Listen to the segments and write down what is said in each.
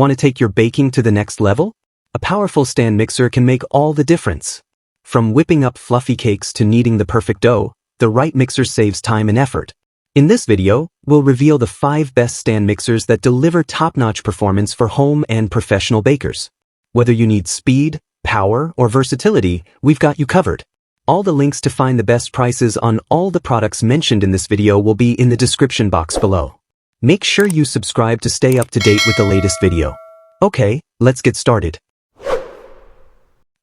Want to take your baking to the next level? A powerful stand mixer can make all the difference. From whipping up fluffy cakes to kneading the perfect dough, the right mixer saves time and effort. In this video, we'll reveal the 5 best stand mixers that deliver top-notch performance for home and professional bakers. Whether you need speed, power, or versatility, we've got you covered. All the links to find the best prices on all the products mentioned in this video will be in the description box below. Make sure you subscribe to stay up to date with the latest video. Okay, let's get started.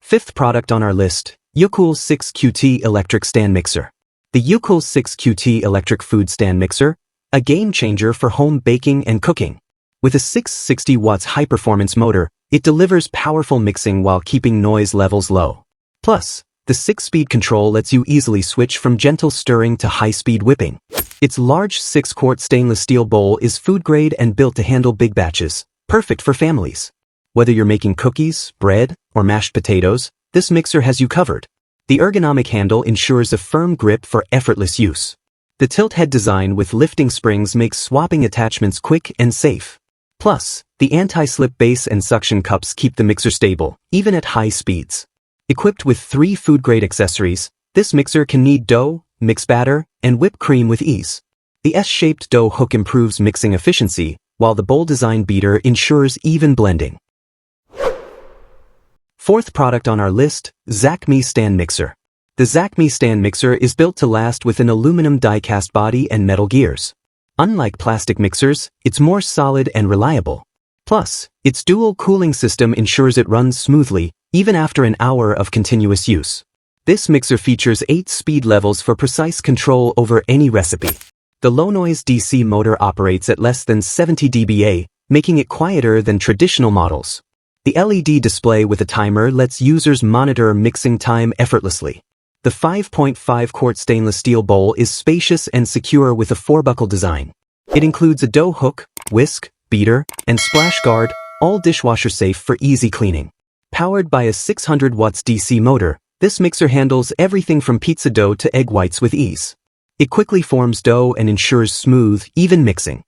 5th product on our list, Yukool 6QT Electric Stand Mixer. The Yukool 6QT Electric Food Stand Mixer, a game changer for home baking and cooking. With a 660 watts high-performance motor, it delivers powerful mixing while keeping noise levels low. Plus, the 6-speed control lets you easily switch from gentle stirring to high-speed whipping. Its large 6-quart stainless steel bowl is food-grade and built to handle big batches, perfect for families. Whether you're making cookies, bread, or mashed potatoes, this mixer has you covered. The ergonomic handle ensures a firm grip for effortless use. The tilt head design with lifting springs makes swapping attachments quick and safe. Plus, the anti-slip base and suction cups keep the mixer stable, even at high speeds. Equipped with 3 food-grade accessories, this mixer can knead dough, mix batter, and whip cream with ease. The S-shaped dough hook improves mixing efficiency, while the bowl-design beater ensures even blending. 4th product on our list, Zacme Stand Mixer. The Zacme Stand Mixer is built to last with an aluminum die-cast body and metal gears. Unlike plastic mixers, it's more solid and reliable. Plus, its dual cooling system ensures it runs smoothly, even after an hour of continuous use. This mixer features 8 speed levels for precise control over any recipe. The low-noise DC motor operates at less than 70 dBA, making it quieter than traditional models. The LED display with a timer lets users monitor mixing time effortlessly. The 5.5-quart stainless steel bowl is spacious and secure with a 4-buckle design. It includes a dough hook, whisk, beater, and splash guard, all dishwasher safe for easy cleaning. Powered by a 600 watts DC motor, this mixer handles everything from pizza dough to egg whites with ease. It quickly forms dough and ensures smooth, even mixing.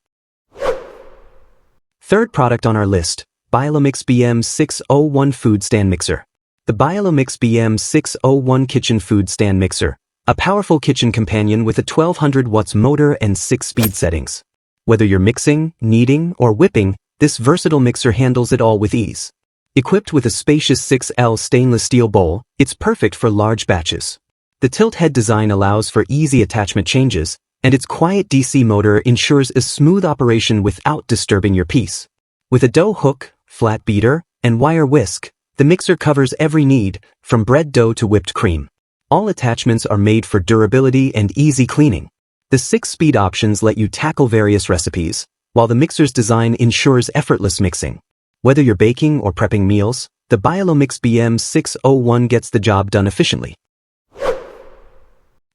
3rd product on our list, BioloMix BM601 Food Stand Mixer. The BioloMix BM601 Kitchen Food Stand Mixer, a powerful kitchen companion with a 1200 watts motor and 6 speed settings. Whether you're mixing, kneading, or whipping, this versatile mixer handles it all with ease. Equipped with a spacious 6L stainless steel bowl, it's perfect for large batches. The tilt head design allows for easy attachment changes, and its quiet DC motor ensures a smooth operation without disturbing your piece. With a dough hook, flat beater, and wire whisk, the mixer covers every need, from bread dough to whipped cream. All attachments are made for durability and easy cleaning. The 6-speed options let you tackle various recipes, while the mixer's design ensures effortless mixing. Whether you're baking or prepping meals, the BioloMix BM601 gets the job done efficiently.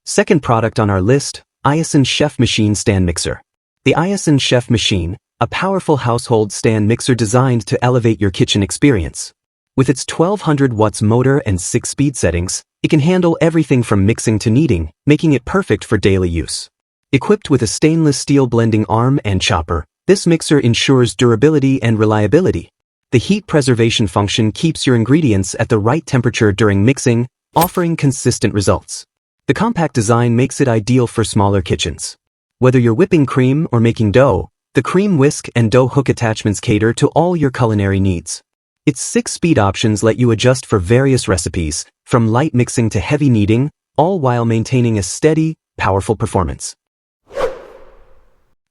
2nd product on our list, Iosn Chef Machine Stand Mixer. The Iosn Chef Machine, a powerful household stand mixer designed to elevate your kitchen experience. With its 1200 watts motor and 6 speed settings, it can handle everything from mixing to kneading, making it perfect for daily use. Equipped with a stainless steel blending arm and chopper, this mixer ensures durability and reliability. The heat preservation function keeps your ingredients at the right temperature during mixing, offering consistent results. The compact design makes it ideal for smaller kitchens. Whether you're whipping cream or making dough, the cream whisk and dough hook attachments cater to all your culinary needs. Its 6-speed options let you adjust for various recipes, from light mixing to heavy kneading, all while maintaining a steady, powerful performance.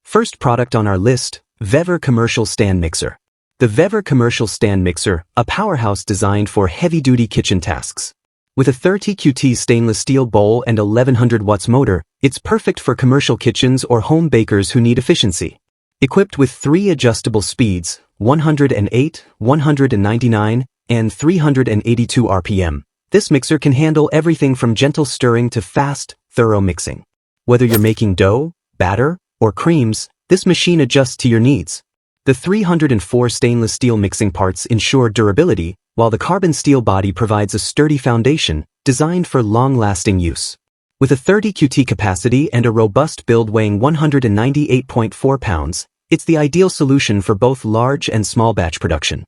1st product on our list, VEVOR Commercial Stand Mixer. The VEVOR Commercial Stand Mixer, a powerhouse designed for heavy-duty kitchen tasks. With a 30QT stainless steel bowl and 1100 watts motor, it's perfect for commercial kitchens or home bakers who need efficiency. Equipped with 3 adjustable speeds, 108, 199, and 382 RPM, this mixer can handle everything from gentle stirring to fast, thorough mixing. Whether you're making dough, batter, or creams, this machine adjusts to your needs. The 304 stainless steel mixing parts ensure durability, while the carbon steel body provides a sturdy foundation designed for long-lasting use. With a 30 QT capacity and a robust build weighing 198.4 pounds, It's the ideal solution for both large and small batch production.